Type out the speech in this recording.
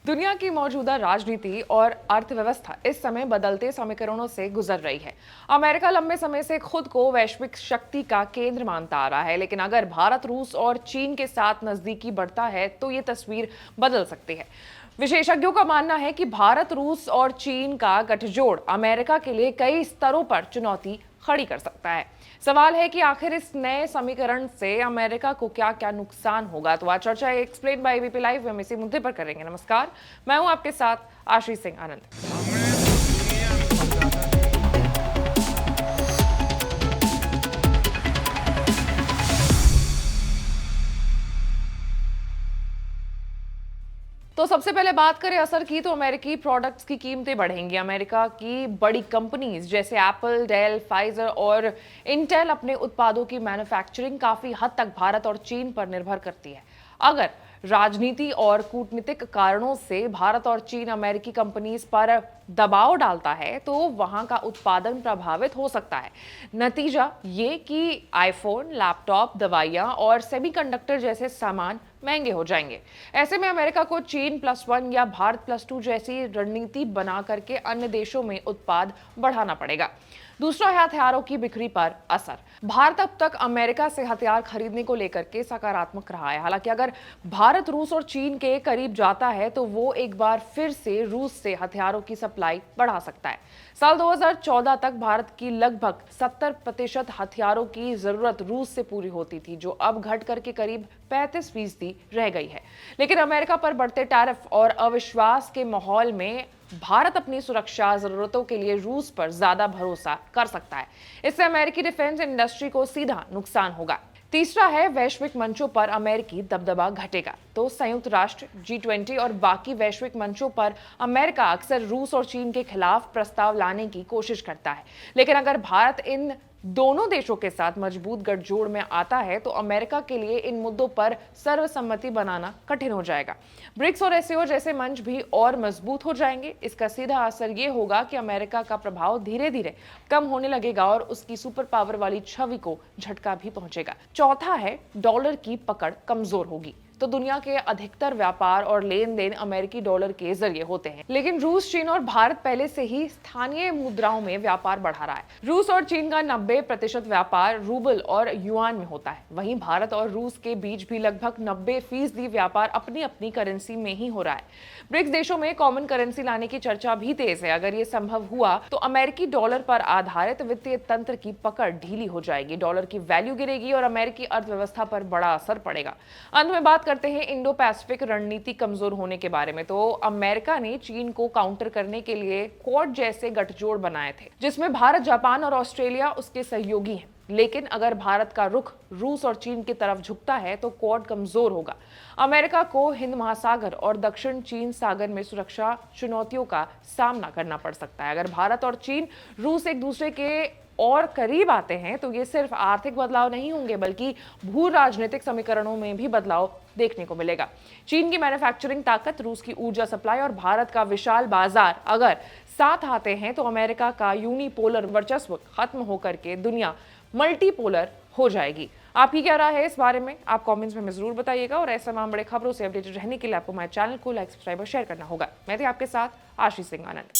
दुनिया की मौजूदा राजनीति और अर्थव्यवस्था इस समय बदलते समीकरणों से गुजर रही है। अमेरिका लंबे समय से खुद को वैश्विक शक्ति का केंद्र मानता आ रहा है, लेकिन अगर भारत, रूस और चीन के साथ नजदीकी बढ़ता है तो ये तस्वीर बदल सकती है। विशेषज्ञों का मानना है कि भारत, रूस और चीन का गठजोड़ अमेरिका के लिए कई स्तरों पर चुनौती खड़ी कर सकता है। सवाल है कि आखिर इस नए समीकरण से अमेरिका को क्या क्या नुकसान होगा। तो आज चर्चा एक्सप्लेन बाय एबीपी लाइव हम इसी मुद्दे पर करेंगे। नमस्कार, मैं हूं आपके साथ आशीष सिंह आनंद। तो सबसे पहले बात करें असर की, तो अमेरिकी प्रोडक्ट्स की कीमतें बढ़ेंगी। अमेरिका की बड़ी कंपनीज जैसे एप्पल, डेल, फाइजर और इंटेल अपने उत्पादों की मैन्युफैक्चरिंग काफी हद तक भारत और चीन पर निर्भर करती है। अगर राजनीति और कूटनीतिक कारणों से भारत और चीन अमेरिकी कंपनीज पर दबाव डालता है तो वहां का उत्पादन प्रभावित हो सकता है। नतीजा ये कि आईफोन, लैपटॉप, दवाइयां और सेमीकंडक्टर जैसे सामान महंगे हो जाएंगे। ऐसे में अमेरिका को चीन +1 या भारत +2 जैसी रणनीति बना करके अन्य देशों में उत्पाद बढ़ाना पड़ेगा। दूसरा है हथियारों की बिक्री पर असर। भारत अब तक अमेरिका से हथियार खरीदने को लेकर के सकारात्मक रहा है। हालांकि अगर भारत रूस और चीन के करीब जाता है तो वो एक बार फिर से रूस से हथियारों की सप्लाई बढ़ा सकता है। साल 2014 तक भारत की लगभग 70% हथियारों की जरूरत रूस से पूरी होती थी, जो अब घट करके करीब 35% रह गई है। लेकिन अमेरिका पर बढ़ते टैरिफ और अविश्वास के माहौल में भारत अपनी सुरक्षा जरूरतों के लिए रूस पर ज्यादा भरोसा कर सकता है। इससे अमेरिकी डिफेंस इंडस्ट्री को सीधा नुकसान होगा। तीसरा है वैश्विक मंचों पर अमेरिकी दबदबा घटेगा। तो संयुक्त राष्ट्र, G20 और बाकी वैश्विक मंचों पर अमेरिका अक्सर रूस और चीन के खिलाफ प्रस्ताव लाने की कोशिश करता है। लेकिन अगर भारत इन दोनों देशों के साथ मजबूत गठजोड़ में आता है तो अमेरिका के लिए इन मुद्दों पर सर्वसम्मति बनाना कठिन हो जाएगा। ब्रिक्स और एससीओ जैसे मंच भी और मजबूत हो जाएंगे। इसका सीधा असर ये होगा कि अमेरिका का प्रभाव धीरे धीरे कम होने लगेगा और उसकी सुपर पावर वाली छवि को झटका भी पहुंचेगा। चौथा है डॉलर की पकड़ कमजोर होगी। तो दुनिया के अधिकतर व्यापार और लेन देन अमेरिकी डॉलर के जरिए होते हैं, लेकिन रूस, चीन और भारत पहले से ही स्थानीय मुद्राओं में व्यापार बढ़ा रहा है। रूस और चीन का 90% व्यापार रूबल और युआन में होता है। वहीं भारत और रूस के बीच भी लगभग 90% व्यापार अपनी अपनी करेंसी में ही हो रहा है। ब्रिक्स देशों में कॉमन करेंसी लाने की चर्चा भी तेज है। अगर ये संभव हुआ तो अमेरिकी डॉलर पर आधारित वित्तीय तंत्र की पकड़ ढीली हो जाएगी, डॉलर की वैल्यू गिरेगी और अमेरिकी अर्थव्यवस्था पर बड़ा असर पड़ेगा। अंत में बात करते हैं इंडो पैसिफिक रणनीति कमजोर होने के बारे में। तो अमेरिका ने चीन को काउंटर करने के लिए क्वाड जैसे गठजोड़ बनाए थे, जिसमें भारत, जापान और ऑस्ट्रेलिया उसके सहयोगी हैं। लेकिन अगर भारत का रुख रूस और चीन की तरफ झुकता है तो क्वाड कमजोर होगा। अमेरिका को हिंद महासागर और दक्षिण चीन सागर में सुरक्षा चुनौतियों का सामना करना पड़ सकता है। अगर भारत और चीन, रूस एक दूसरे के और करीब आते हैं तो ये सिर्फ आर्थिक बदलाव नहीं होंगे, बल्कि भू राजनीतिक समीकरणों में भी बदलाव देखने को मिलेगा। चीन की मैन्युफैक्चरिंग ताकत, रूस की ऊर्जा सप्लाई और भारत का विशाल बाजार अगर साथ आते हैं तो अमेरिका का यूनिपोलर वर्चस्व खत्म होकर के दुनिया मल्टीपोलर हो जाएगी। आपकी क्या राय है इस बारे में? आप कमेंट्स में जरूर बताइएगा और ऐसे तमाम बड़े खबरों से अपडेटेड रहने के लिए आपको हमारे चैनल को लाइक, सब्सक्राइब और शेयर करना होगा। मैं थी आपके साथ आशीष सिंह आनंद।